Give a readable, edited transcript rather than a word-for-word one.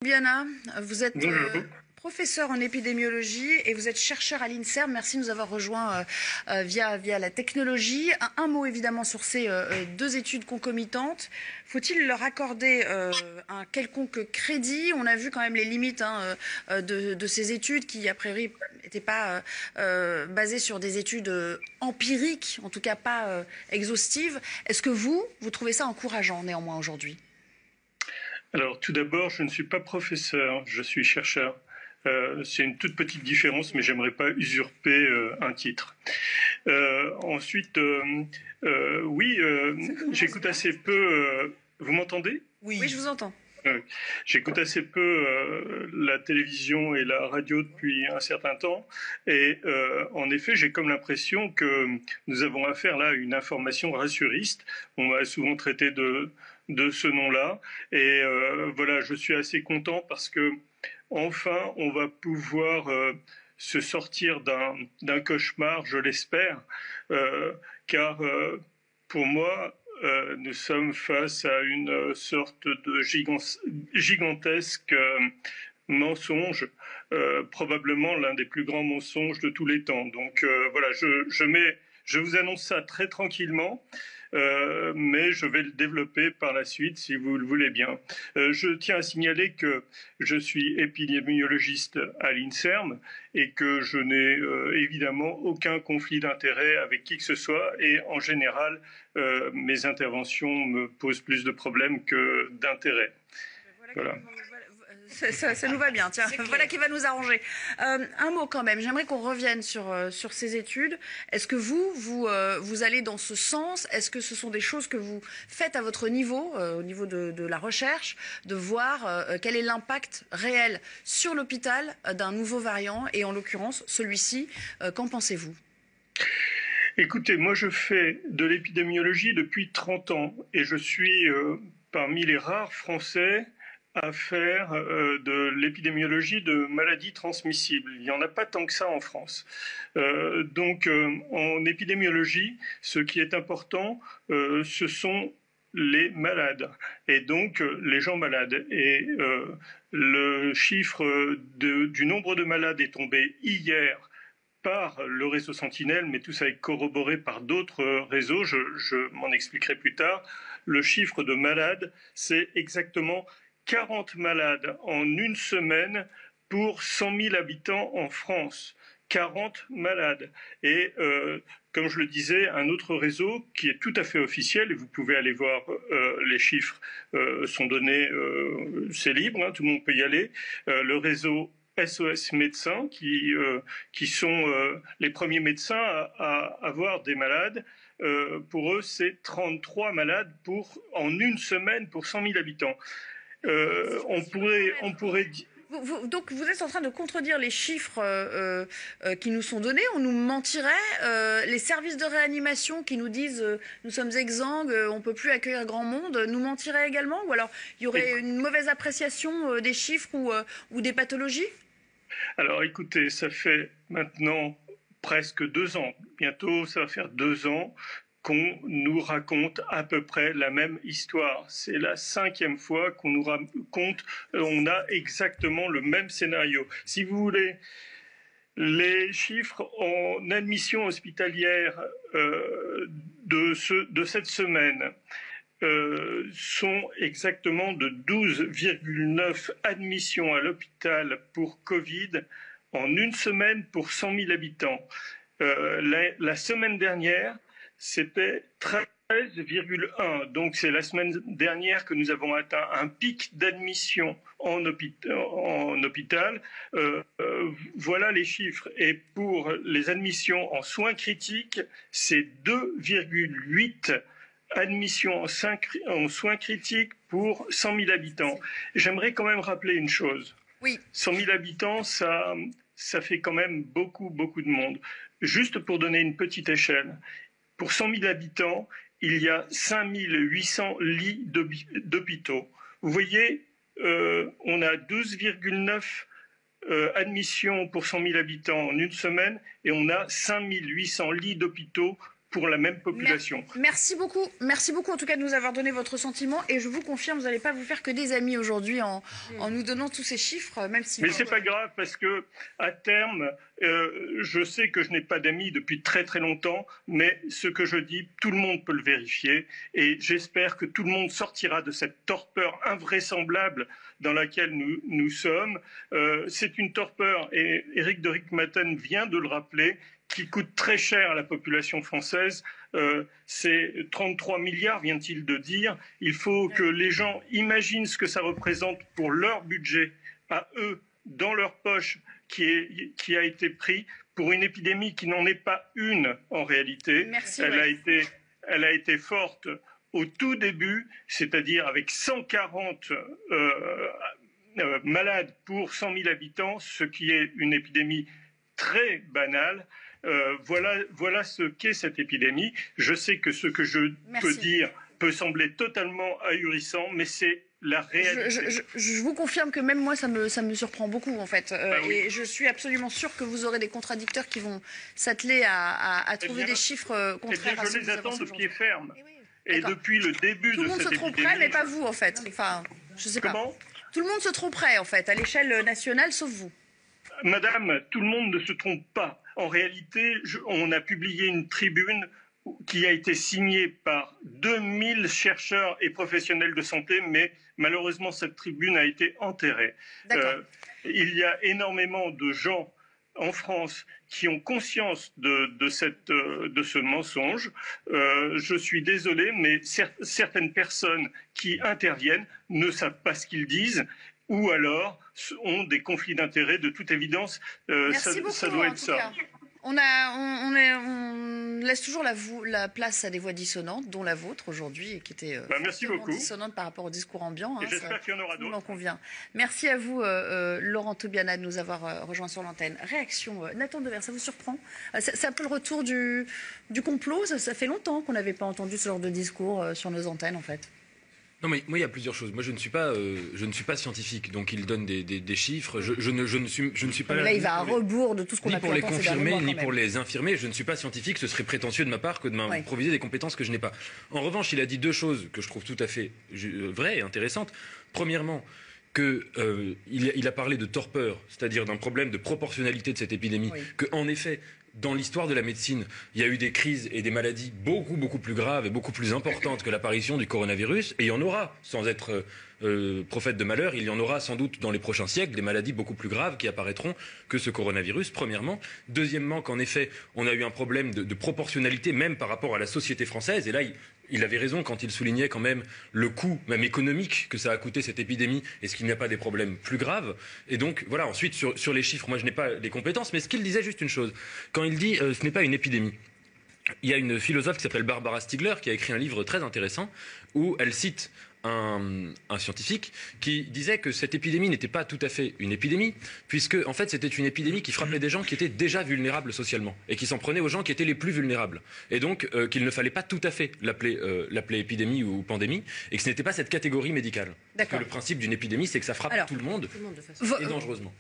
Biana, vous êtes Bonjour. professeur en épidémiologie et vous êtes chercheur à l'INSERM. Merci de nous avoir rejoints via la technologie. Un mot évidemment sur ces deux études concomitantes. Faut-il leur accorder un quelconque crédit? On a vu quand même les limites de ces études qui, a priori, n'étaient pas basées sur des études empiriques, en tout cas pas exhaustives. Est-ce que vous trouvez ça encourageant néanmoins aujourd'hui? Alors, tout d'abord, je ne suis pas professeur, je suis chercheur. C'est une toute petite différence, mais j'aimerais pas usurper un titre. Ensuite, oui, j'écoute assez peu. Vous m'entendez? Oui, je vous entends. J'écoute assez peu la télévision et la radio depuis un certain temps, et en effet, j'ai comme l'impression que nous avons affaire là à une information rassuriste. On m'a souvent traité de ce nom-là, et voilà, je suis assez content parce que enfin, on va pouvoir se sortir d'un cauchemar, je l'espère, car pour moi, nous sommes face à une sorte de gigantesque mensonge, probablement l'un des plus grands mensonges de tous les temps. Donc voilà, je vous annonce ça très tranquillement. Mais je vais le développer par la suite si vous le voulez bien. Je tiens à signaler que je suis épidémiologiste à l'INSERM et que je n'ai évidemment aucun conflit d'intérêt avec qui que ce soit, et en général, mes interventions me posent plus de problèmes que d'intérêt. Voilà. Ça nous va bien, tiens, voilà qui va nous arranger. Un mot quand même, j'aimerais qu'on revienne sur ces études. Est-ce que vous allez dans ce sens? Est-ce que ce sont des choses que vous faites à votre niveau, au niveau de la recherche, de voir quel est l'impact réel sur l'hôpital d'un nouveau variant, et en l'occurrence celui-ci, qu'en pensez-vous? Écoutez, moi je fais de l'épidémiologie depuis 30 ans et je suis parmi les rares Français à faire de l'épidémiologie de maladies transmissibles. Il n'y en a pas tant que ça en France. Donc en épidémiologie, ce qui est important, ce sont les malades et donc les gens malades. Et le chiffre du nombre de malades est tombé hier par le réseau Sentinelle, mais tout ça est corroboré par d'autres réseaux, je m'en expliquerai plus tard. Le chiffre de malades, c'est exactement 40 malades en une semaine pour 100 000 habitants en France. 40 malades. Et comme je le disais, un autre réseau qui est tout à fait officiel, et vous pouvez aller voir les chiffres sont donnés, c'est libre, hein, tout le monde peut y aller, le réseau SOS médecins qui sont les premiers médecins à avoir des malades. Pour eux, c'est 33 malades en une semaine pour 100 000 habitants. On pourrait dire. Donc vous êtes en train de contredire les chiffres qui nous sont donnés. On nous mentirait. Les services de réanimation qui nous disent nous sommes exsangues, on ne peut plus accueillir grand monde, nous mentiraient également? Ou alors il y aurait une mauvaise appréciation des chiffres ou des pathologies? Alors écoutez, ça fait maintenant presque 2 ans, bientôt ça va faire 2 ans qu'on nous raconte à peu près la même histoire. C'est la 5e fois qu'on nous raconte, on a exactement le même scénario. Si vous voulez, les chiffres en admission hospitalière de cette semaine sont exactement de 12,9 admissions à l'hôpital pour Covid en une semaine pour 100 000 habitants. La semaine dernière, c'était 13,1. Donc c'est la semaine dernière que nous avons atteint un pic d'admission en hôpital. Voilà les chiffres. Et pour les admissions en soins critiques, c'est 2,8 admissions en soins critiques pour 100 000 habitants. J'aimerais quand même rappeler une chose. Oui. 100 000 habitants, ça fait quand même beaucoup, beaucoup de monde. Juste pour donner une petite échelle, pour 100 000 habitants, il y a 5 800 lits d'hôpitaux. Vous voyez, on a 12,9 admissions pour 100 000 habitants en une semaine et on a 5 800 lits d'hôpitaux pour la même population. Merci beaucoup en tout cas de nous avoir donné votre sentiment et je vous confirme, vous n'allez pas vous faire que des amis aujourd'hui en nous donnant tous ces chiffres, même si... Mais c'est pas grave parce que à terme, je sais que je n'ai pas d'amis depuis très très longtemps, mais ce que je dis, tout le monde peut le vérifier et j'espère que tout le monde sortira de cette torpeur invraisemblable dans laquelle nous sommes. C'est une torpeur, et Éric de Rijkmaten vient de le rappeler, qui coûte très cher à la population française. C'est 33 milliards, vient-il de dire. Il faut que les gens imaginent ce que ça représente pour leur budget, à eux, dans leur poche, qui a été pris pour une épidémie qui n'en est pas une en réalité. Elle a été forte au tout début, c'est-à-dire avec 140 malades pour 100 000 habitants, ce qui est une épidémie très banale. Voilà ce qu'est cette épidémie. Je sais que ce que je peux dire peut sembler totalement ahurissant, mais c'est la réalité. Je vous confirme que même moi, ça me surprend beaucoup, en fait. Et je suis absolument sûre que vous aurez des contradicteurs qui vont s'atteler à trouver des chiffres contraires à ce que je les attends de pied ferme. Et depuis le début de cette épidémie... Tout le monde se tromperait, mais pas vous, en fait. Enfin, je sais pas. Comment ? Tout le monde se tromperait, en fait, à l'échelle nationale, sauf vous. Madame, tout le monde ne se trompe pas. En réalité, on a publié une tribune qui a été signée par 2000 chercheurs et professionnels de santé, mais malheureusement, cette tribune a été enterrée. Il y a énormément de gens en France qui ont conscience de ce mensonge. Je suis désolé, mais certaines personnes qui interviennent ne savent pas ce qu'ils disent ou alors ont des conflits d'intérêts. De toute évidence, ça doit être ça. On laisse toujours la place à des voix dissonantes, dont la vôtre aujourd'hui, qui était merci beaucoup. Dissonante par rapport au discours ambiant. Et j'espère qu'il y en aura d'autres. On en convient. Merci à vous, Laurent Toubiana, de nous avoir rejoints sur l'antenne. Réaction, Nathan Devers, ça vous surprend? C'est un peu le retour du complot. Ça fait longtemps qu'on n'avait pas entendu ce genre de discours sur nos antennes, en fait. Non, mais moi, il y a plusieurs choses. Moi, je ne suis pas scientifique, donc il donne des chiffres. Je ne suis pas là. Il va à rebours de tout ce qu'on a pu entendre. Ni pour les confirmer, ni pour les infirmer. Je ne suis pas scientifique. Ce serait prétentieux de ma part que de m'improviser des compétences que je n'ai pas. En revanche, il a dit deux choses que je trouve tout à fait vraies et intéressantes. Premièrement, il a parlé de torpeur, c'est-à-dire d'un problème de proportionnalité de cette épidémie. Que, en effet, dans l'histoire de la médecine, il y a eu des crises et des maladies beaucoup plus graves et beaucoup plus importantes que l'apparition du coronavirus. Et il y en aura, sans être prophète de malheur, il y en aura sans doute dans les prochains siècles des maladies beaucoup plus graves qui apparaîtront que ce coronavirus, premièrement. Deuxièmement, qu'en effet, on a eu un problème de proportionnalité même par rapport à la société française. Et là, il avait raison quand il soulignait quand même le coût, même économique, que ça a coûté cette épidémie. Est-ce qu'il n'y a pas des problèmes plus graves? Et donc, voilà, ensuite, sur les chiffres, moi, je n'ai pas les compétences, mais ce qu'il disait, juste une chose. Quand il dit ce n'est pas une épidémie, il y a une philosophe qui s'appelle Barbara Stiegler qui a écrit un livre très intéressant où elle cite un scientifique qui disait que cette épidémie n'était pas tout à fait une épidémie, puisque en fait c'était une épidémie qui frappait des gens qui étaient déjà vulnérables socialement et qui s'en prenait aux gens qui étaient les plus vulnérables. Et donc qu'il ne fallait pas tout à fait l'appeler épidémie ou pandémie, et que ce n'était pas cette catégorie médicale. Parce que le principe d'une épidémie, c'est que ça frappe tout le monde et dangereusement.